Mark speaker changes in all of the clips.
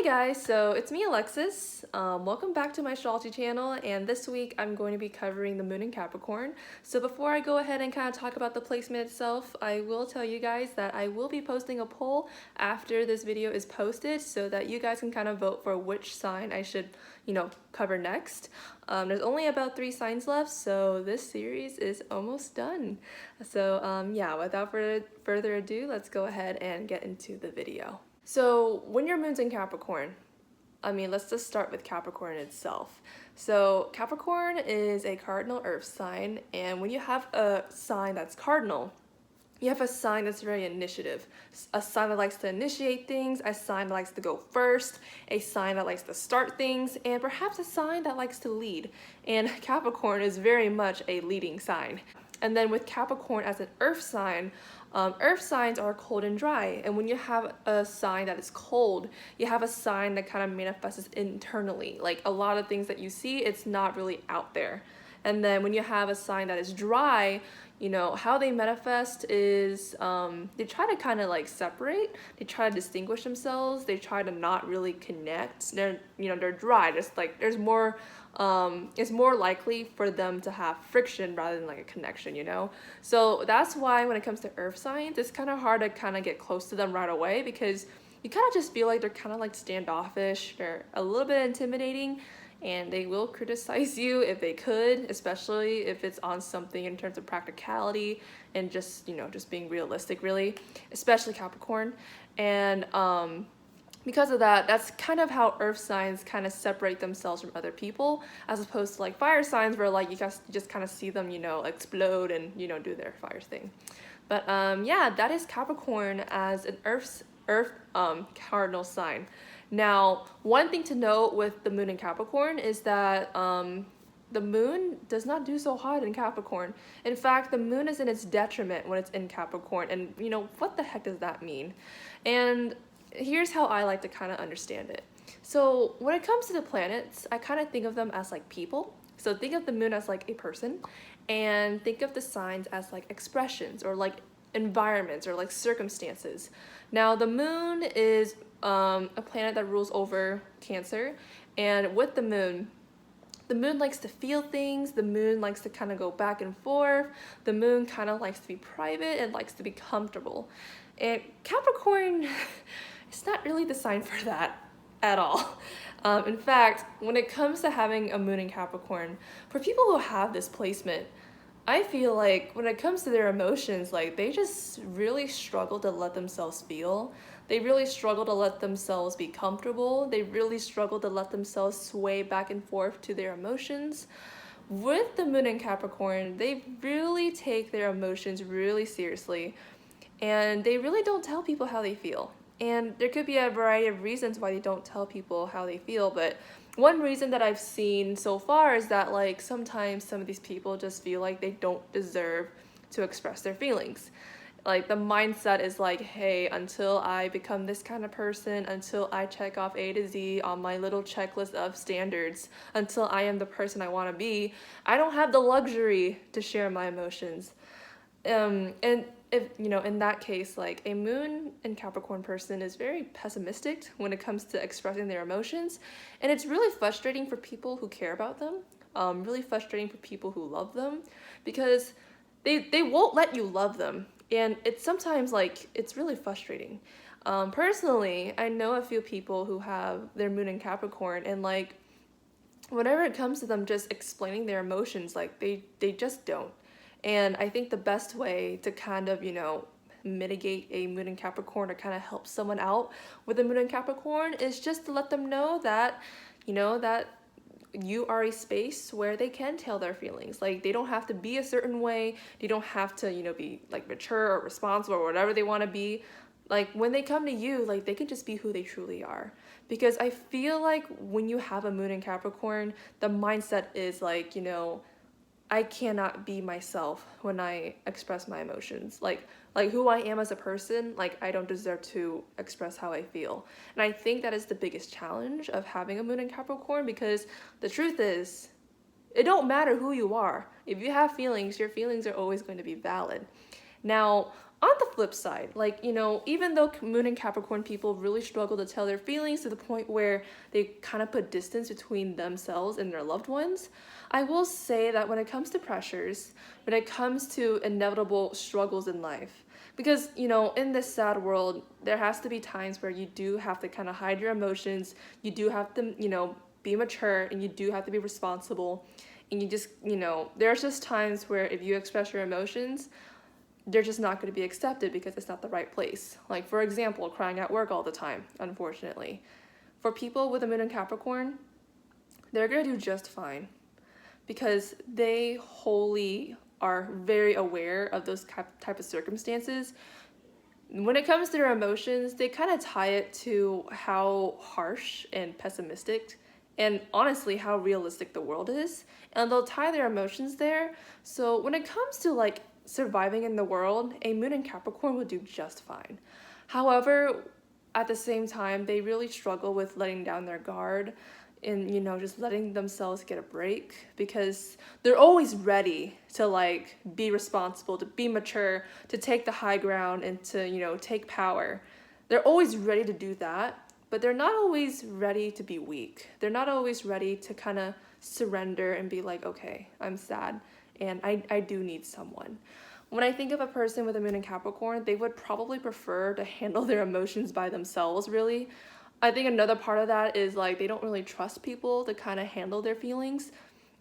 Speaker 1: Hey guys, so it's me Alexis. Welcome back to my astrology channel, and this week I'm going to be covering the moon in Capricorn. So before I go ahead and kind of talk about the placement itself, I will tell you guys that I will be posting a poll after this video is posted so that you guys can kind of vote for which sign I should, cover next. There's only about 3 signs left, so this series is almost done. So yeah, without further ado, let's go ahead and get into the video. So when your moon's in Capricorn, let's just start with Capricorn itself. So Capricorn is a cardinal earth sign, and when you have a sign that's cardinal, you have a sign that's very initiative, a sign that likes to initiate things, a sign that likes to go first, a sign that likes to start things, and perhaps a sign that likes to lead. And Capricorn is very much a leading sign. And then with Capricorn as an earth sign, earth signs are cold and dry. And when you have a sign that is cold, you have a sign that kind of manifests internally. Like a lot of things that you see, it's not really out there. And then when you have a sign that is dry, how they manifest is they try to kind of like separate, they try to distinguish themselves, they try to not really connect. They're dry, just like there's more, it's more likely for them to have friction rather than like a connection, So that's why when it comes to earth signs, it's kind of hard to kind of get close to them right away because you kind of just feel like they're kind of like standoffish, they're a little bit intimidating, and they will criticize you if they could, especially if it's on something in terms of practicality and just, just being realistic, really, especially Capricorn. And because of that, that's kind of how earth signs kind of separate themselves from other people, as opposed to like fire signs where like you guys just kind of see them, explode and, do their fire thing. But yeah, that is Capricorn as an earth cardinal sign. Now, one thing to note with the moon in Capricorn is that the moon does not do so hot in Capricorn. In fact, the moon is in its detriment when it's in Capricorn. And, what the heck does that mean? And here's how I like to kind of understand it. So when it comes to the planets, I kind of think of them as like people. So think of the moon as like a person, and think of the signs as like expressions or like environments or like circumstances. Now, the moon is a planet that rules over Cancer, and with the moon likes to feel things, the moon likes to kind of go back and forth, the moon kind of likes to be private and likes to be comfortable. And Capricorn is not really the sign for that at all. In fact, when it comes to having a moon in Capricorn, for people who have this placement, I feel like when it comes to their emotions, like they just really struggle to let themselves feel. They really struggle to let themselves be comfortable. They really struggle to let themselves sway back and forth to their emotions. With the moon in Capricorn, they really take their emotions really seriously, and they really don't tell people how they feel. And there could be a variety of reasons why they don't tell people how they feel, but one reason that I've seen so far is that like sometimes some of these people just feel like they don't deserve to express their feelings. Like the mindset is like, hey, until I become this kind of person, until I check off A to Z on my little checklist of standards, until I am the person I want to be, I don't have the luxury to share my emotions. And if, in that case, like a moon and Capricorn person is very pessimistic when it comes to expressing their emotions. And it's really frustrating for people who care about them, really frustrating for people who love them, because they won't let you love them. And it's sometimes like, it's really frustrating. Personally, I know a few people who have their moon in Capricorn, and like, whenever it comes to them just explaining their emotions, like they just don't. And I think the best way to kind of, mitigate a moon in Capricorn or kind of help someone out with a moon in Capricorn is just to let them know that, that you are a space where they can tell their feelings. Like they don't have to be a certain way. They don't have to, be like mature or responsible or whatever they want to be. Like when they come to you, like they can just be who they truly are. Because I feel like when you have a moon in Capricorn, the mindset is like, I cannot be myself when I express my emotions. Like who I am as a person, like I don't deserve to express how I feel. And I think that is the biggest challenge of having a moon in Capricorn, because the truth is, it don't matter who you are. If you have feelings, your feelings are always going to be valid. Now, on the flip side, like, you know, even though Moon and Capricorn people really struggle to tell their feelings to the point where they kind of put distance between themselves and their loved ones, I will say that when it comes to pressures, when it comes to inevitable struggles in life, because, you know, in this sad world, there has to be times where you do have to kind of hide your emotions, you do have to, you know, be mature, and you do have to be responsible, and you just, you know, there's just times where if you express your emotions, they're just not going to be accepted because it's not the right place. Like, for example, crying at work all the time, unfortunately. For people with a Moon in Capricorn, they're going to do just fine because they wholly are very aware of those type of circumstances. When it comes to their emotions, they kind of tie it to how harsh and pessimistic and honestly how realistic the world is, and they'll tie their emotions there. So when it comes to like surviving in the world, a Moon in Capricorn would do just fine. However, at the same time, they really struggle with letting down their guard and, you know, just letting themselves get a break because they're always ready to like be responsible, to be mature, to take the high ground and to, you know, take power. They're always ready to do that, but they're not always ready to be weak. They're not always ready to kind of surrender and be like, okay, I'm sad and I do need someone. When I think of a person with a Moon in Capricorn, they would probably prefer to handle their emotions by themselves, really. I think another part of that is like they don't really trust people to kind of handle their feelings.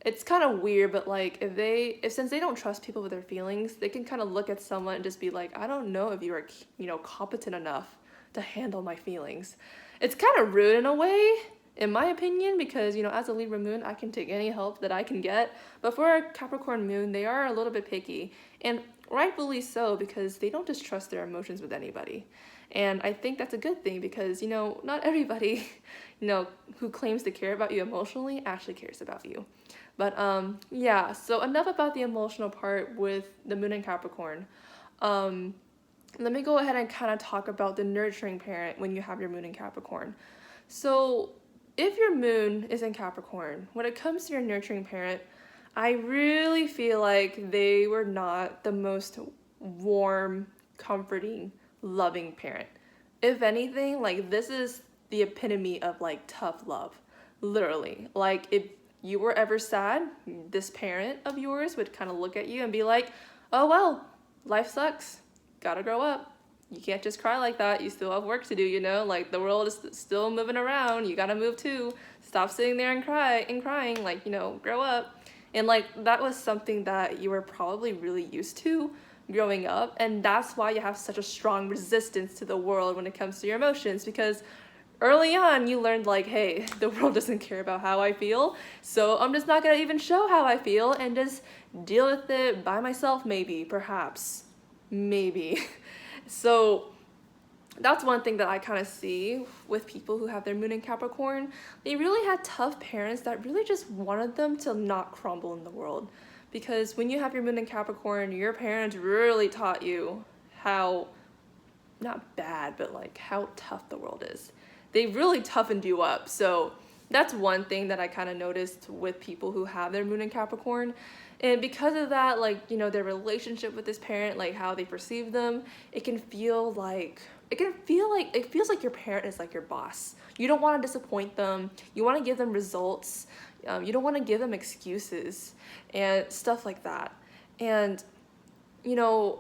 Speaker 1: It's kind of weird, but like if since they don't trust people with their feelings, they can kind of look at someone and just be like, I don't know if you are, you know, competent enough to handle my feelings. It's kind of rude in a way, in my opinion, because, you know, as a Libra moon, I can take any help that I can get. But for a Capricorn moon, they are a little bit picky, and rightfully so, because they don't just trust their emotions with anybody. And I think that's a good thing because, you know, not everybody, you know, who claims to care about you emotionally actually cares about you. But yeah, so enough about the emotional part with the Moon in Capricorn. Let me go ahead and kind of talk about the nurturing parent when you have your Moon in Capricorn. So if your Moon is in Capricorn, when it comes to your nurturing parent, I really feel like they were not the most warm, comforting, loving parent. If anything, like this is the epitome of like tough love. Literally. Like if you were ever sad, this parent of yours would kind of look at you and be like, oh well, life sucks. Gotta grow up. You can't just cry like that. You still have work to do, you know? Like the world is still moving around. You gotta move too. Stop sitting there and crying. Like, you know, grow up. And like that was something that you were probably really used to growing up, and that's why you have such a strong resistance to the world when it comes to your emotions, because early on you learned like, hey, the world doesn't care about how I feel, so I'm just not gonna even show how I feel and just deal with it by myself, maybe. So that's one thing that I kind of see with people who have their Moon in Capricorn. They really had tough parents that really just wanted them to not crumble in the world. Because when you have your Moon in Capricorn, your parents really taught you how, not bad, but like how tough the world is. They really toughened you up. So that's one thing that I kind of noticed with people who have their Moon in Capricorn. And because of that, like, you know, their relationship with this parent, like how they perceive them, it feels like your parent is like your boss. You don't want to disappoint them. You want to give them results. You don't want to give them excuses and stuff like that. And, you know,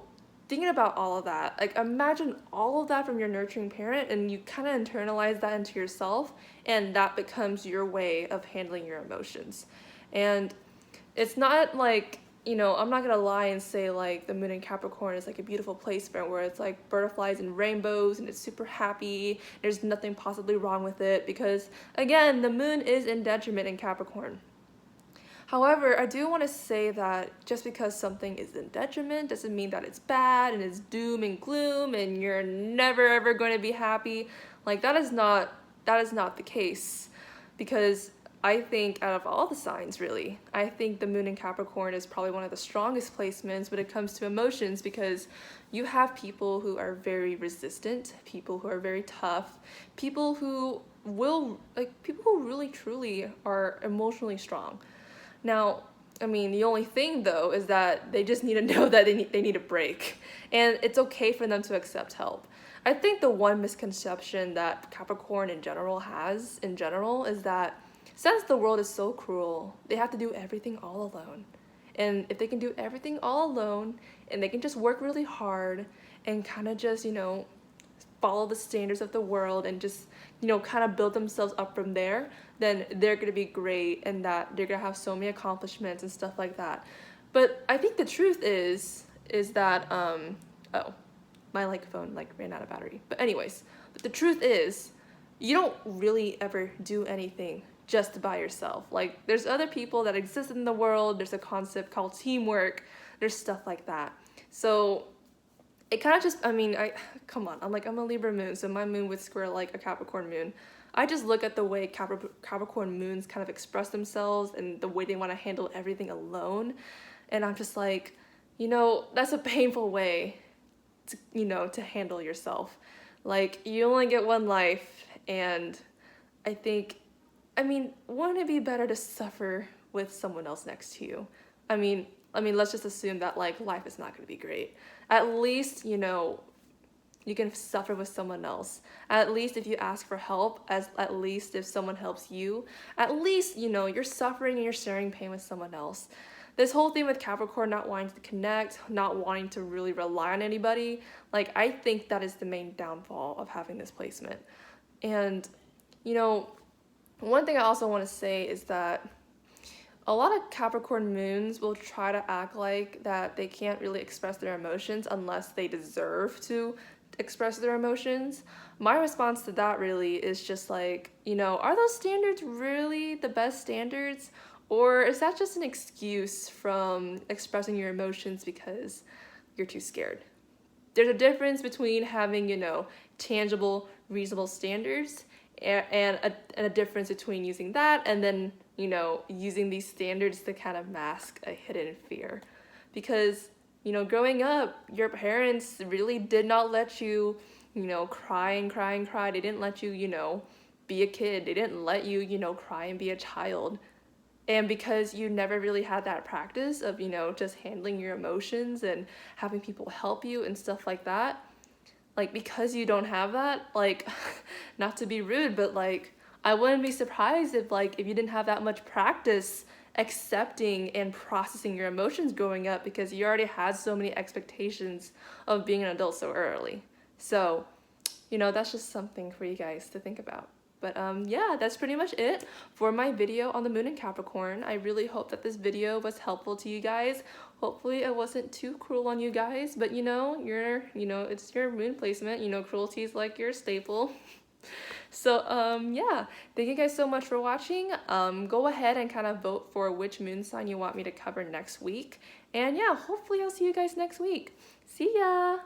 Speaker 1: thinking about all of that, like imagine all of that from your nurturing parent, and you kind of internalize that into yourself, and that becomes your way of handling your emotions. And it's not like, you know, I'm not gonna lie and say like the Moon in Capricorn is like a beautiful placement where it's like butterflies and rainbows and it's super happy, there's nothing possibly wrong with it, because again, the Moon is in detriment in Capricorn. However, I do want to say that just because something is in detriment doesn't mean that it's bad and it's doom and gloom and you're never ever going to be happy. Like that is not the case, because I think out of all the signs, really, I think the Moon in Capricorn is probably one of the strongest placements when it comes to emotions, because you have people who are very resistant, people who are very tough, people who really truly are emotionally strong. Now, I mean, the only thing though is that they just need to know that they need a break. And it's okay for them to accept help. I think the one misconception that Capricorn in general has, in general, is that since the world is so cruel, they have to do everything all alone. And if they can do everything all alone and they can just work really hard and kind of just, follow the standards of the world and just, kind of build themselves up from there, then they're going to be great and that they're going to have so many accomplishments and stuff like that. But I think the truth is that, oh, my phone ran out of battery. But anyways, but the truth is, you don't really ever do anything just by yourself. Like, there's other people that exist in the world. There's a concept called teamwork. There's stuff like that. So it kind of just, come on, I'm a Libra moon, so my moon would square like a Capricorn moon. I just look at the way Capricorn moons kind of express themselves and the way they want to handle everything alone. And I'm just like, that's a painful way to handle yourself. Like, you only get one life, and I think, wouldn't it be better to suffer with someone else next to you? Let's just assume that life is not going to be great. At least, you can suffer with someone else. At least if you ask for help, at least if someone helps you, at least, you're suffering and you're sharing pain with someone else. This whole thing with Capricorn not wanting to connect, not wanting to really rely on anybody, I think that is the main downfall of having this placement. And, one thing I also want to say is that a lot of Capricorn moons will try to act like that they can't really express their emotions unless they deserve to express their emotions. My response to that really is just are those standards really the best standards? Or is that just an excuse from expressing your emotions because you're too scared? There's a difference between having, tangible, reasonable standards and a difference between using that and then, using these standards to kind of mask a hidden fear. Because, growing up, your parents really did not let you, cry and cry and cry. They didn't let you, be a kid. They didn't let you, cry and be a child. And because you never really had that practice of, just handling your emotions and having people help you and stuff like that, because you don't have that, not to be rude, but I wouldn't be surprised if you didn't have that much practice accepting and processing your emotions growing up because you already had so many expectations of being an adult so early. So, that's just something for you guys to think about. But yeah, that's pretty much it for my video on the moon in Capricorn. I really hope that this video was helpful to you guys. Hopefully it wasn't too cruel on you guys, but it's your moon placement, cruelty is your staple. So yeah, thank you guys so much for watching. Go ahead and kind of vote for which moon sign you want me to cover next week. And yeah, hopefully I'll see you guys next week. See ya!